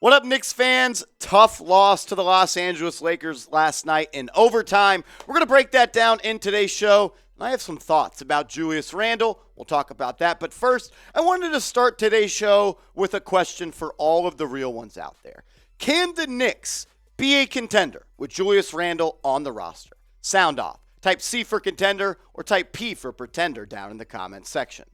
What up, Knicks fans? Tough loss to the Los Angeles Lakers last night in overtime. We're going to break that down in today's show. I have some thoughts about Julius Randle. We'll talk about that. But first, I wanted to start today's show with a question for all of the real ones out there. Can the Knicks be a contender with Julius Randle on the roster? Sound off. Type C for contender or type P for pretender down in the comments section.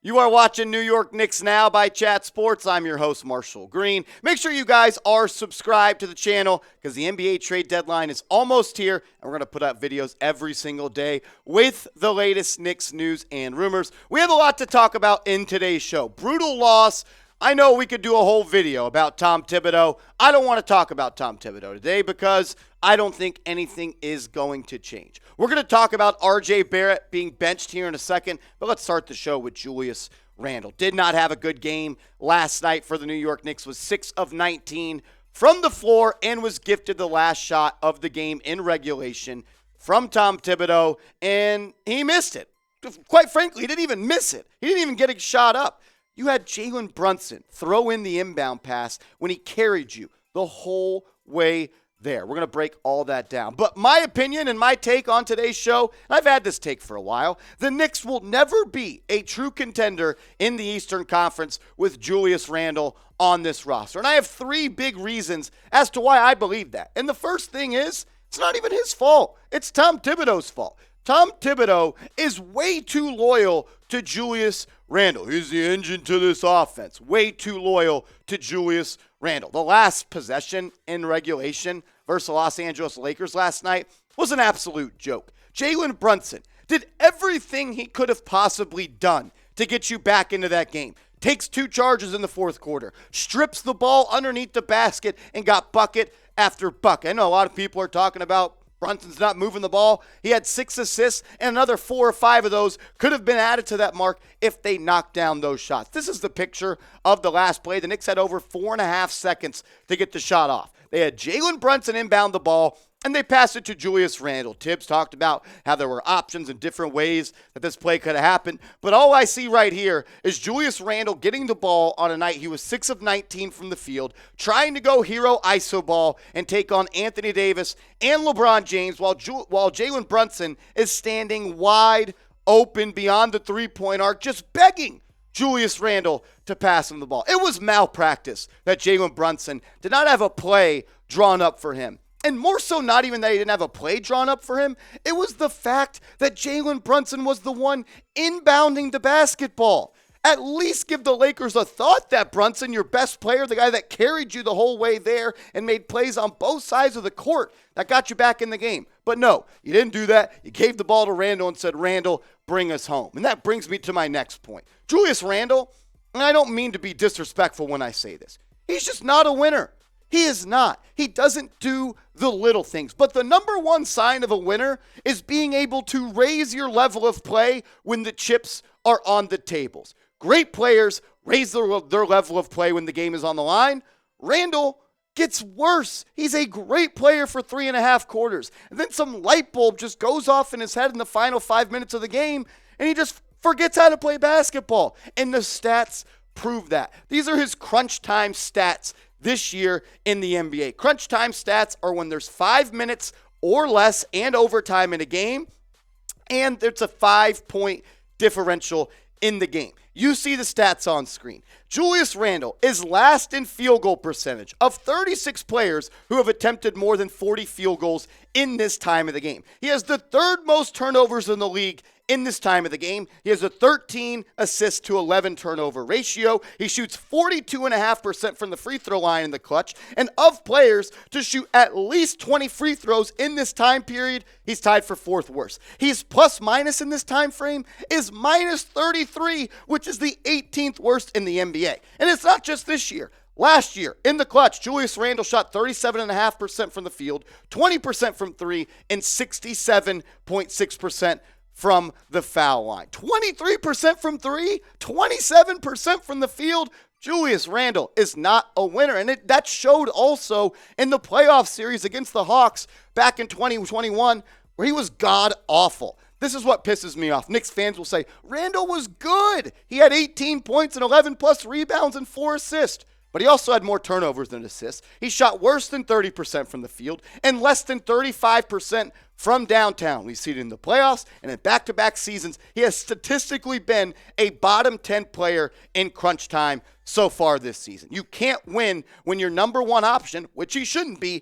You are watching New York Knicks Now by Chat Sports. I'm your host, Marshall Green. Make sure you guys are subscribed to the channel because the NBA trade deadline is almost here, and we're going to put out videos every single day with the latest Knicks news and rumors. We have a lot to talk about in today's show. Brutal loss. I know we could do a whole video about Tom Thibodeau. I don't want to talk about Tom Thibodeau today because I don't think anything is going to change. We're going to talk about R.J. Barrett being benched here in a second, but let's start the show with Julius Randle. Did not have a good game last night for the New York Knicks, was 6 of 19 from the floor and was gifted the last shot of the game in regulation from Tom Thibodeau, and he missed it. Quite frankly, he didn't even miss it. He didn't even get a shot up. You had Jalen Brunson throw in the inbound pass when he carried you the whole way there. We're going to break all that down. But my opinion and my take on today's show, and I've had this take for a while, the Knicks will never be a true contender in the Eastern Conference with Julius Randle on this roster. And I have three big reasons as to why I believe that. And the first thing is, it's not even his fault. It's Tom Thibodeau's fault. Tom Thibodeau is way too loyal to Julius Randle. He's the engine to this offense. Way too loyal to Julius Randle. The last possession in regulation versus the Los Angeles Lakers last night was an absolute joke. Jalen Brunson did everything he could have possibly done to get you back into that game. Takes two charges in the fourth quarter. Strips the ball underneath the basket and got bucket after bucket. I know a lot of people are talking about Brunson's not moving the ball. He had 6 assists, and another 4 or 5 of those could have been added to that mark if they knocked down those shots. This is the picture of the last play. The Knicks had over 4.5 seconds to get the shot off. They had Jalen Brunson inbound the ball, and they passed it to Julius Randle. Thibs talked about how there were options and different ways that this play could have happened. But all I see right here is Julius Randle getting the ball on a night he was 6 of 19 from the field, trying to go hero iso ball and take on Anthony Davis and LeBron James while Jalen Brunson is standing wide open beyond the three-point arc, just begging Julius Randle to pass him the ball. It was malpractice that Jalen Brunson did not have a play drawn up for him. And more so, not even that he didn't have a play drawn up for him, it was the fact that Jalen Brunson was the one inbounding the basketball. At least give the Lakers a thought that Brunson, your best player, the guy that carried you the whole way there and made plays on both sides of the court, that got you back in the game. But no, you didn't do that. You gave the ball to Randle and said, Randle, bring us home. And that brings me to my next point. Julius Randle, and I don't mean to be disrespectful when I say this, he's just not a winner. He is not. He doesn't do the little things. But the number one sign of a winner is being able to raise your level of play when the chips are on the tables. Great players raise their level of play when the game is on the line. Randle gets worse. He's a great player for 3.5 quarters. And then some light bulb just goes off in his head in the final 5 minutes of the game, and he just forgets how to play basketball. And the stats prove that. These are his crunch time stats this year in the NBA. Crunch time stats are when there's 5 minutes or less and overtime in a game, and there's a 5-point differential in the game. You see the stats on screen. Julius Randle is last in field goal percentage of 36 players who have attempted more than 40 field goals in this time of the game. He has the third most turnovers in the league in this time of the game. He has a 13 assist to 11 turnover ratio. He shoots 42.5% from the free throw line in the clutch. And of players to shoot at least 20 free throws in this time period, he's tied for 4th worst. He's plus minus in this time frame is minus 33, which is the 18th worst in the NBA. And it's not just this year. Last year, in the clutch, Julius Randle shot 37.5% from the field, 20% from 3, and 67.6% from the foul line. 23% from 3, 27% from the field. Julius Randle is not a winner, and that showed also in the playoff series against the Hawks back in 2021, where he was god-awful. This is what pisses me off. Knicks fans will say, Randle was good. He had 18 points and 11 plus rebounds and 4 assists. But he also had more turnovers than assists. He shot worse than 30% from the field and less than 35% from downtown. We've seen it in the playoffs and in back-to-back seasons. He has statistically been a bottom 10 player in crunch time so far this season. You can't win when your number one option, which he shouldn't be,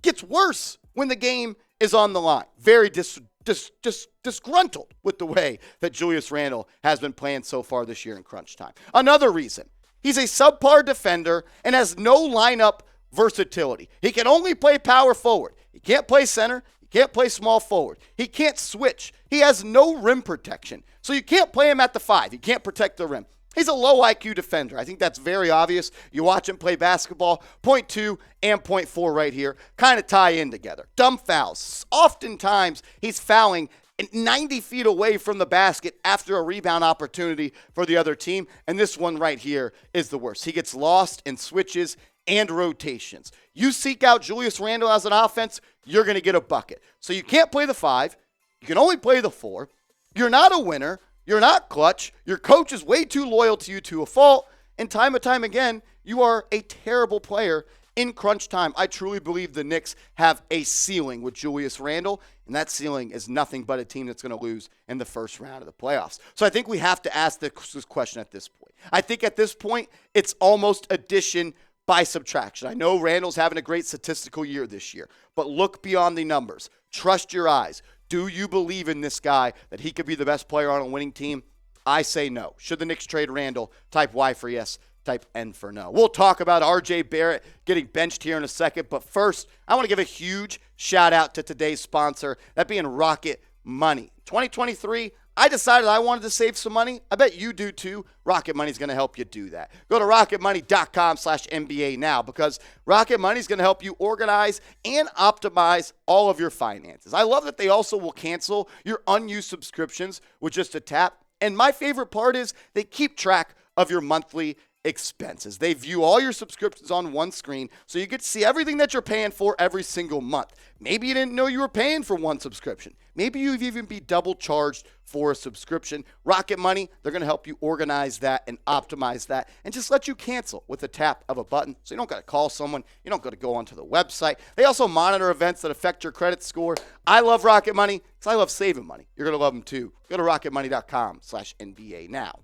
gets worse when the game is on the line. Very disgruntled with the way that Julius Randle has been playing so far this year in crunch time. Another reason. He's a subpar defender and has no lineup versatility. He can only play power forward. He can't play center. He can't play small forward. He can't switch. He has no rim protection. So you can't play him at the 5. He can't protect the rim. He's a low IQ defender. I think that's very obvious. You watch him play basketball, 0.2 and 0.4 right here kind of tie in together. Dumb fouls. Oftentimes he's fouling 90 feet away from the basket after a rebound opportunity for the other team. And this one right here is the worst. He gets lost in switches and rotations. You seek out Julius Randle as an offense, you're going to get a bucket. So you can't play the 5. You can only play the 4. You're not a winner. You're not clutch. Your coach is way too loyal to you to a fault. And time and time again, you are a terrible player in crunch time. I truly believe the Knicks have a ceiling with Julius Randle, and that ceiling is nothing but a team that's going to lose in the first round of the playoffs. So I think we have to ask this question at this point. I think at this point, it's almost addition by subtraction. I know Randle's having a great statistical year this year, but look beyond the numbers. Trust your eyes. Do you believe in this guy that he could be the best player on a winning team? I say no. Should the Knicks trade Randle? Type Y for yes. Type N for no. We'll talk about RJ Barrett getting benched here in a second, but first, I want to give a huge shout out to today's sponsor, that being Rocket Money. 2023, I decided I wanted to save some money. I bet you do too. Rocket Money is going to help you do that. Go to rocketmoney.com/NBA now, because Rocket Money is going to help you organize and optimize all of your finances. I love that they also will cancel your unused subscriptions with just a tap. And my favorite part is they keep track of your monthly expenses. They view all your subscriptions on one screen, so you get to see everything that you're paying for every single month. Maybe you didn't know you were paying for one subscription. Maybe you've even be double charged for a subscription. Rocket Money, they're going to help you organize that and optimize that and just let you cancel with the tap of a button, so you don't got to call someone. You don't got to go onto the website. They also monitor events that affect your credit score. I love Rocket Money because I love saving money. You're going to love them too. Go to rocketmoney.com/NBA now.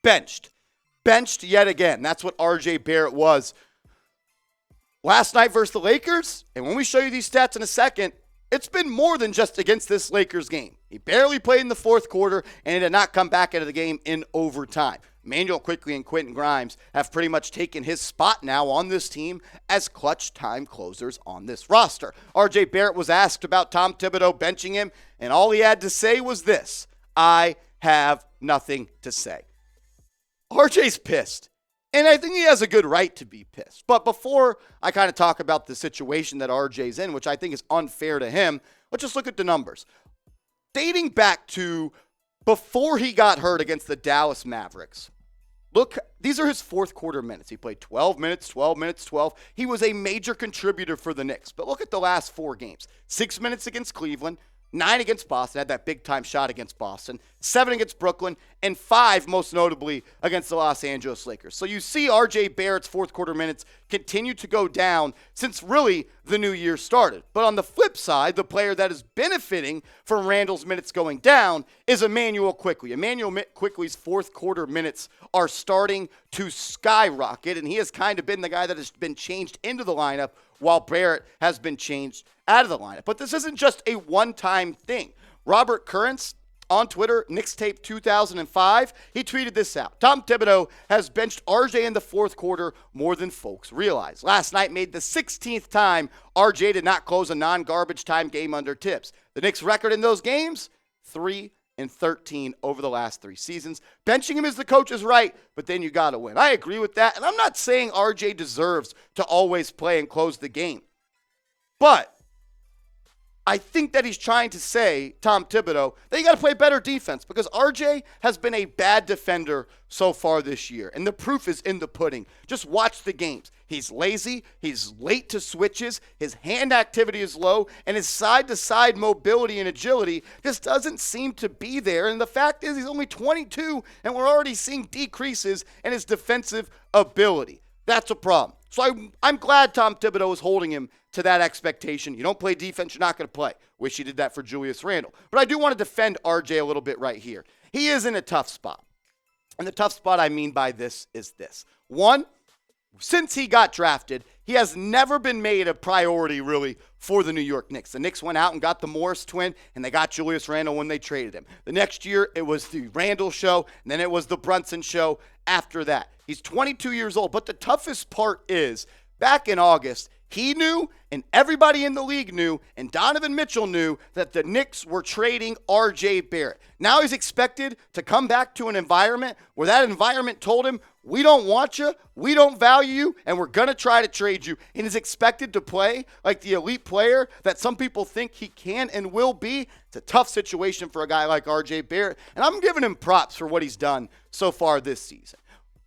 Benched yet again. That's what RJ Barrett was last night versus the Lakers. And when we show you these stats in a second, it's been more than just against this Lakers game. He barely played in the fourth quarter, and he did not come back into the game in overtime. Emmanuel Quickley and Quentin Grimes have pretty much taken his spot now on this team as clutch time closers on this roster. RJ Barrett was asked about Tom Thibodeau benching him, and all he had to say was this: I have nothing to say. RJ's pissed, and I think he has a good right to be pissed. But before I kind of talk about the situation that RJ's in, which I think is unfair to him, let's just look at the numbers. Dating back to before he got hurt against the Dallas Mavericks, look, these are his fourth quarter minutes. He played 12 minutes, 12 minutes, 12. He was a major contributor for the Knicks. But look at the last 4 games. 6 minutes against Cleveland, 9 against Boston, had that big-time shot against Boston, 7 against Brooklyn, and 5, most notably, against the Los Angeles Lakers. So you see RJ Barrett's fourth quarter minutes continue to go down since really the new year started. But on the flip side, the player that is benefiting from Randle's minutes going down is Emmanuel Quickley. Emmanuel Quickley's fourth quarter minutes are starting to skyrocket, and he has kind of been the guy that has been changed into the lineup while Barrett has been changed out of the lineup. But this isn't just a one-time thing. Robert Currents on Twitter, Knicks Tape 2005, he tweeted this out. Tom Thibodeau has benched RJ in the fourth quarter more than folks realize. Last night made the 16th time RJ did not close a non-garbage time game under Thibs. The Knicks' record in those games, 3-13 over the last 3 seasons. Benching him as the coach is right, but then you got to win. I agree with that, and I'm not saying RJ deserves to always play and close the game. But I think that he's trying to say, Tom Thibodeau, that you got to play better defense because RJ has been a bad defender so far this year. And the proof is in the pudding. Just watch the games. He's lazy. He's late to switches. His hand activity is low. And his side-to-side mobility and agility just doesn't seem to be there. And the fact is he's only 22, and we're already seeing decreases in his defensive ability. That's a problem. So I'm glad Tom Thibodeau is holding him to that expectation. You don't play defense, you're not going to play. Wish he did that for Julius Randle. But I do want to defend RJ a little bit right here. He is in a tough spot. And the tough spot I mean by this is this. One, since he got drafted, he has never been made a priority, really, for the New York Knicks. The Knicks went out and got the Morris twin, and they got Julius Randle when they traded him. The next year, it was the Randle show, and then it was the Brunson show after that. He's 22 years old, but the toughest part is, back in August, he knew, and everybody in the league knew, and Donovan Mitchell knew that the Knicks were trading R.J. Barrett. Now he's expected to come back to an environment where that environment told him, we don't want you, we don't value you, and we're going to try to trade you. And is expected to play like the elite player that some people think he can and will be. It's a tough situation for a guy like R.J. Barrett, and I'm giving him props for what he's done so far this season.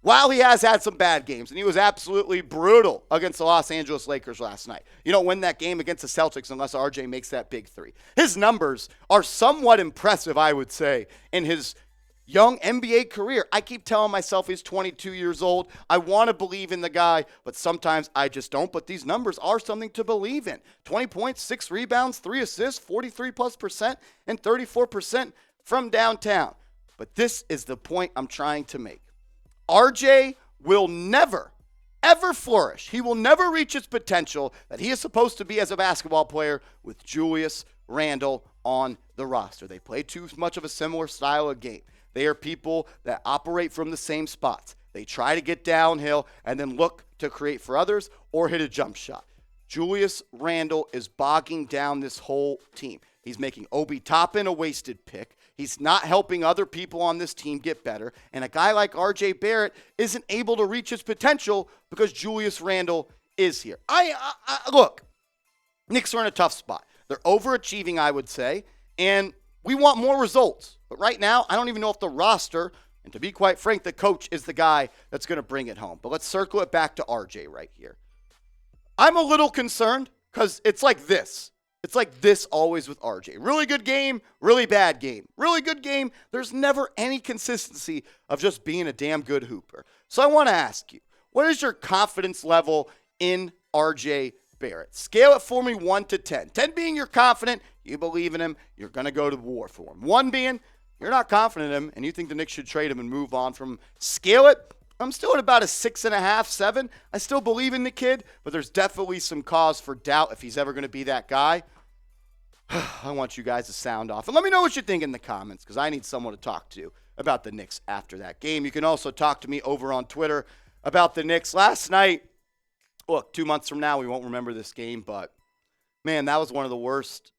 While he has had some bad games, and he was absolutely brutal against the Los Angeles Lakers last night. You don't win that game against the Celtics unless RJ makes that big three. His numbers are somewhat impressive, I would say, in his young NBA career. I keep telling myself he's 22 years old. I want to believe in the guy, but sometimes I just don't. But these numbers are something to believe in. 20 points, 6 rebounds, 3 assists, 43+%, and 34% from downtown. But this is the point I'm trying to make. RJ will never, ever flourish. He will never reach his potential that he is supposed to be as a basketball player with Julius Randle on the roster. They play too much of a similar style of game. They are people that operate from the same spots. They try to get downhill and then look to create for others or hit a jump shot. Julius Randle is bogging down this whole team. He's making Obi Toppin a wasted pick. He's not helping other people on this team get better. And a guy like R.J. Barrett isn't able to reach his potential because Julius Randle is here. Look, Knicks are in a tough spot. They're overachieving, I would say, and we want more results. But right now, I don't even know if the roster, and to be quite frank, the coach is the guy that's going to bring it home. But let's circle it back to R.J. right here. I'm a little concerned because it's like this. It's like this always with RJ. Really good game, really bad game. Really good game, there's never any consistency of just being a damn good hooper. So I want to ask you, what is your confidence level in RJ Barrett? Scale it for me 1 to 10. 10 being you're confident, you believe in him, you're going to go to war for him. 1 being you're not confident in him and you think the Knicks should trade him and move on from him. Scale it. I'm still at about a 6.5, 7. I still believe in the kid, but there's definitely some cause for doubt if he's ever going to be that guy. I want you guys to sound off. And let me know what you think in the comments because I need someone to talk to about the Knicks after that game. You can also talk to me over on Twitter about the Knicks. Last night, look, 2 months from now, we won't remember this game, but, man, that was one of the worst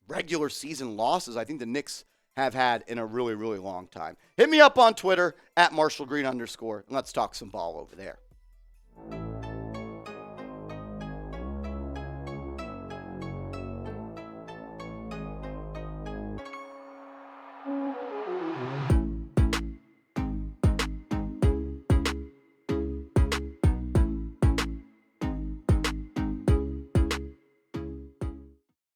regular season losses I think the Knicks have had in a really, really long time. Hit me up on Twitter at @MarshallGreen_, and let's talk some ball over there.